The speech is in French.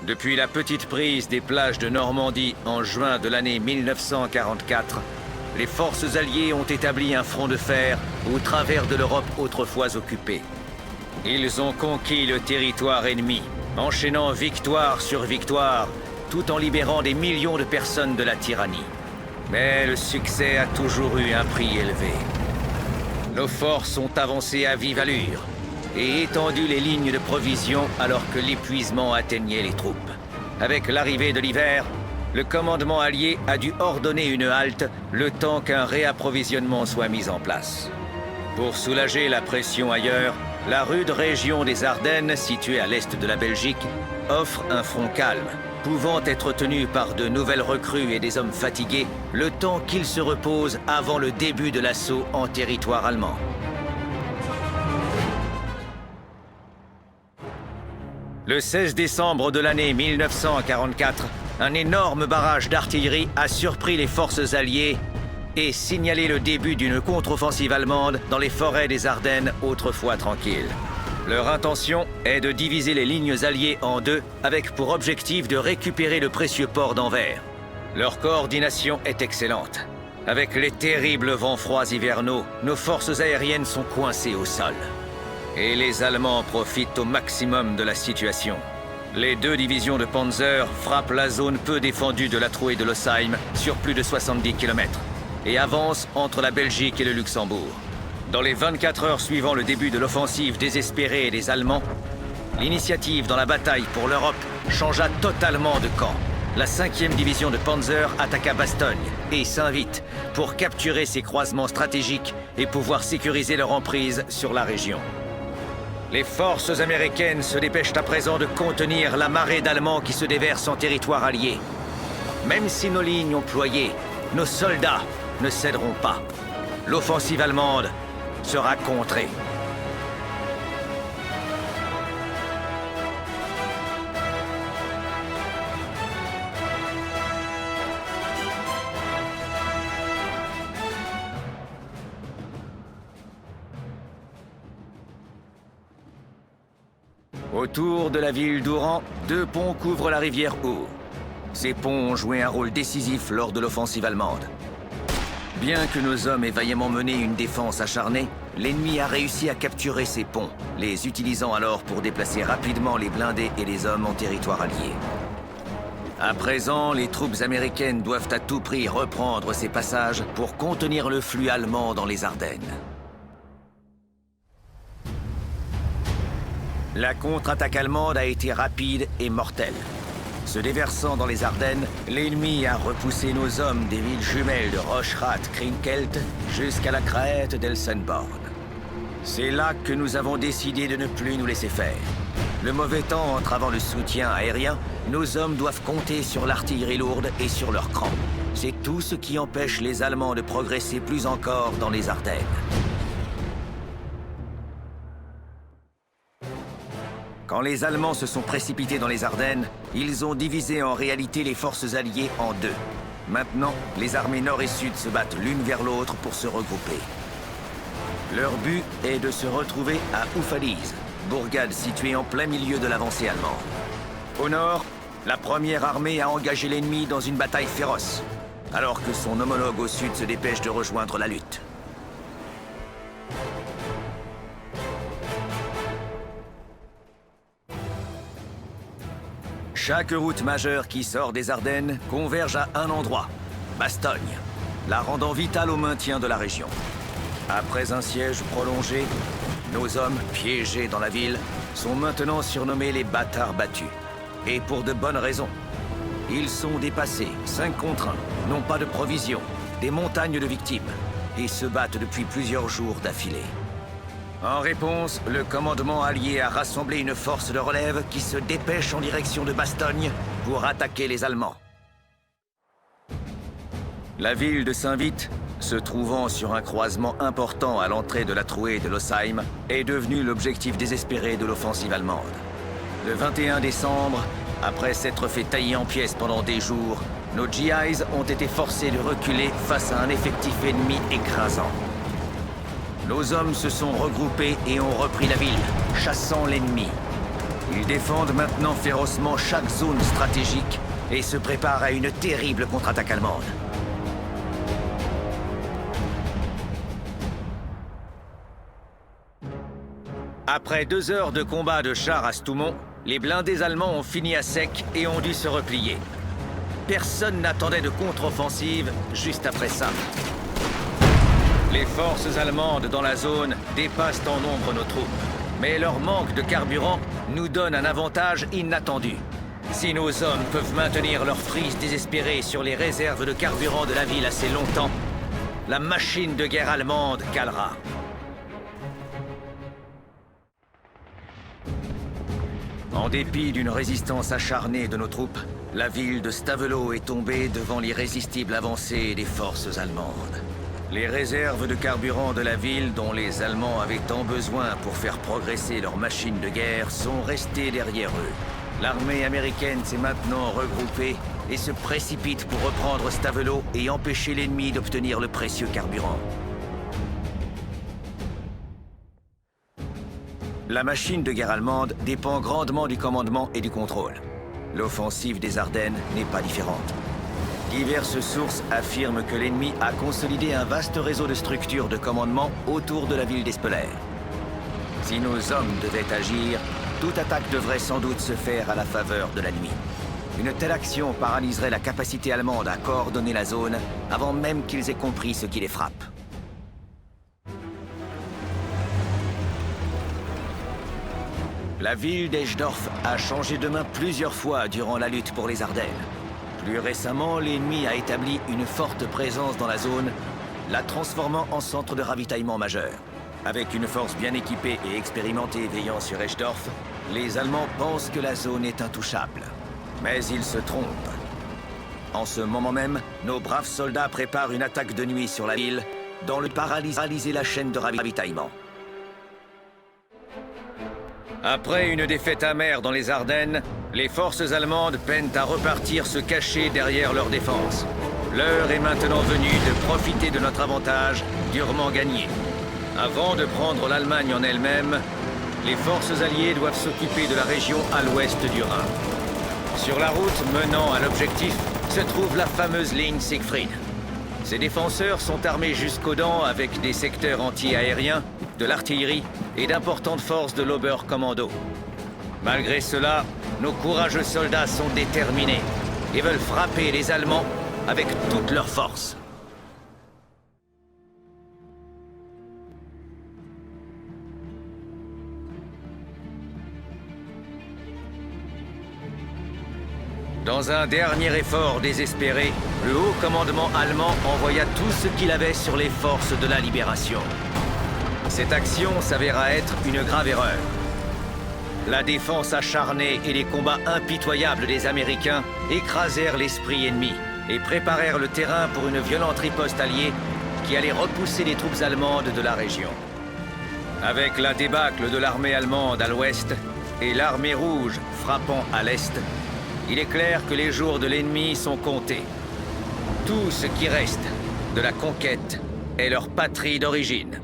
Depuis la petite prise des plages de Normandie en juin de l'année 1944, les forces alliées ont établi un front de fer au travers de l'Europe autrefois occupée. Ils ont conquis le territoire ennemi, enchaînant victoire sur victoire, tout en libérant des millions de personnes de la tyrannie. Mais le succès a toujours eu un prix élevé. Nos forces ont avancé à vive allure et étendu les lignes de provision alors que l'épuisement atteignait les troupes. Avec l'arrivée de l'hiver, le commandement allié a dû ordonner une halte le temps qu'un réapprovisionnement soit mis en place. Pour soulager la pression ailleurs, la rude région des Ardennes, située à l'est de la Belgique, offre un front calme, pouvant être tenu par de nouvelles recrues et des hommes fatigués, le temps qu'ils se reposent avant le début de l'assaut en territoire allemand. Le 16 décembre de l'année 1944, un énorme barrage d'artillerie a surpris les forces alliées et signalé le début d'une contre-offensive allemande dans les forêts des Ardennes autrefois tranquilles. Leur intention est de diviser les lignes alliées en deux avec pour objectif de récupérer le précieux port d'Anvers. Leur coordination est excellente. Avec les terribles vents froids hivernaux, nos forces aériennes sont coincées au sol. Et les Allemands profitent au maximum de la situation. Les deux divisions de Panzer frappent la zone peu défendue de la trouée de Lossheim sur plus de 70 km et avancent entre la Belgique et le Luxembourg. Dans les 24 heures suivant le début de l'offensive désespérée des Allemands, l'initiative dans la bataille pour l'Europe changea totalement de camp. La 5e division de Panzer attaqua Bastogne et Saint-Vith pour capturer ces croisements stratégiques et pouvoir sécuriser leur emprise sur la région. Les forces américaines se dépêchent à présent de contenir la marée d'Allemands qui se déversent en territoire allié. Même si nos lignes ont ployé, nos soldats ne céderont pas. L'offensive allemande sera contrée. Autour de la ville d'Oran, 2 ponts couvrent la rivière Our. Ces ponts ont joué un rôle décisif lors de l'offensive allemande. Bien que nos hommes aient vaillamment mené une défense acharnée, l'ennemi a réussi à capturer ces ponts, les utilisant alors pour déplacer rapidement les blindés et les hommes en territoire allié. À présent, les troupes américaines doivent à tout prix reprendre ces passages pour contenir le flux allemand dans les Ardennes. La contre-attaque allemande a été rapide et mortelle. Se déversant dans les Ardennes, l'ennemi a repoussé nos hommes des villes jumelles de Rochrath-Krinkelt jusqu'à la crête d'Elsenborn. C'est là que nous avons décidé de ne plus nous laisser faire. Le mauvais temps entravant le soutien aérien, nos hommes doivent compter sur l'artillerie lourde et sur leurs crans. C'est tout ce qui empêche les Allemands de progresser plus encore dans les Ardennes. Quand les Allemands se sont précipités dans les Ardennes, ils ont divisé en réalité les forces alliées en deux. Maintenant, les armées nord et sud se battent l'une vers l'autre pour se regrouper. Leur but est de se retrouver à Oufaliz, bourgade située en plein milieu de l'avancée allemande. Au nord, la première armée a engagé l'ennemi dans une bataille féroce, alors que son homologue au sud se dépêche de rejoindre la lutte. Chaque route majeure qui sort des Ardennes converge à un endroit, Bastogne, la rendant vitale au maintien de la région. Après un siège prolongé, nos hommes, piégés dans la ville, sont maintenant surnommés les bâtards battus. Et pour de bonnes raisons. Ils sont dépassés, 5 contre 1, n'ont pas de provisions, des montagnes de victimes, et se battent depuis plusieurs jours d'affilée. En réponse, le commandement allié a rassemblé une force de relève qui se dépêche en direction de Bastogne pour attaquer les Allemands. La ville de Saint-Vith, se trouvant sur un croisement important à l'entrée de la trouée de Lossheim, est devenue l'objectif désespéré de l'offensive allemande. Le 21 décembre, après s'être fait tailler en pièces pendant des jours, nos GIs ont été forcés de reculer face à un effectif ennemi écrasant. Nos hommes se sont regroupés et ont repris la ville, chassant l'ennemi. Ils défendent maintenant férocement chaque zone stratégique et se préparent à une terrible contre-attaque allemande. Après 2 heures de combat de chars à Stoumont, les blindés allemands ont fini à sec et ont dû se replier. Personne n'attendait de contre-offensive juste après ça. Les forces allemandes dans la zone dépassent en nombre nos troupes, mais leur manque de carburant nous donne un avantage inattendu. Si nos hommes peuvent maintenir leur frise désespérée sur les réserves de carburant de la ville assez longtemps, la machine de guerre allemande calera. En dépit d'une résistance acharnée de nos troupes, la ville de Stavelot est tombée devant l'irrésistible avancée des forces allemandes. Les réserves de carburant de la ville, dont les Allemands avaient tant besoin pour faire progresser leurs machines de guerre, sont restées derrière eux. L'armée américaine s'est maintenant regroupée et se précipite pour reprendre Stavelot et empêcher l'ennemi d'obtenir le précieux carburant. La machine de guerre allemande dépend grandement du commandement et du contrôle. L'offensive des Ardennes n'est pas différente. Diverses sources affirment que l'ennemi a consolidé un vaste réseau de structures de commandement autour de la ville d'Espelert. Si nos hommes devaient agir, toute attaque devrait sans doute se faire à la faveur de la nuit. Une telle action paralyserait la capacité allemande à coordonner la zone avant même qu'ils aient compris ce qui les frappe. La ville d'Eschdorf a changé de main plusieurs fois durant la lutte pour les Ardennes. Plus récemment, l'ennemi a établi une forte présence dans la zone, la transformant en centre de ravitaillement majeur. Avec une force bien équipée et expérimentée veillant sur Eschdorf, les Allemands pensent que la zone est intouchable. Mais ils se trompent. En ce moment même, nos braves soldats préparent une attaque de nuit sur la ville, dans le paralyser la chaîne de ravitaillement. Après une défaite amère dans les Ardennes, les forces allemandes peinent à repartir se cacher derrière leur défense. L'heure est maintenant venue de profiter de notre avantage, durement gagné. Avant de prendre l'Allemagne en elle-même, les forces alliées doivent s'occuper de la région à l'ouest du Rhin. Sur la route menant à l'objectif se trouve la fameuse ligne Siegfried. Ses défenseurs sont armés jusqu'aux dents avec des secteurs anti-aériens, de l'artillerie et d'importantes forces de l'Oberkommando. Malgré cela, nos courageux soldats sont déterminés et veulent frapper les Allemands avec toute leur force. Dans un dernier effort désespéré, le haut commandement allemand envoya tout ce qu'il avait sur les forces de la libération. Cette action s'avéra être une grave erreur. La défense acharnée et les combats impitoyables des Américains écrasèrent l'esprit ennemi et préparèrent le terrain pour une violente riposte alliée qui allait repousser les troupes allemandes de la région. Avec la débâcle de l'armée allemande à l'ouest et l'armée rouge frappant à l'est, il est clair que les jours de l'ennemi sont comptés. Tout ce qui reste de la conquête est leur patrie d'origine.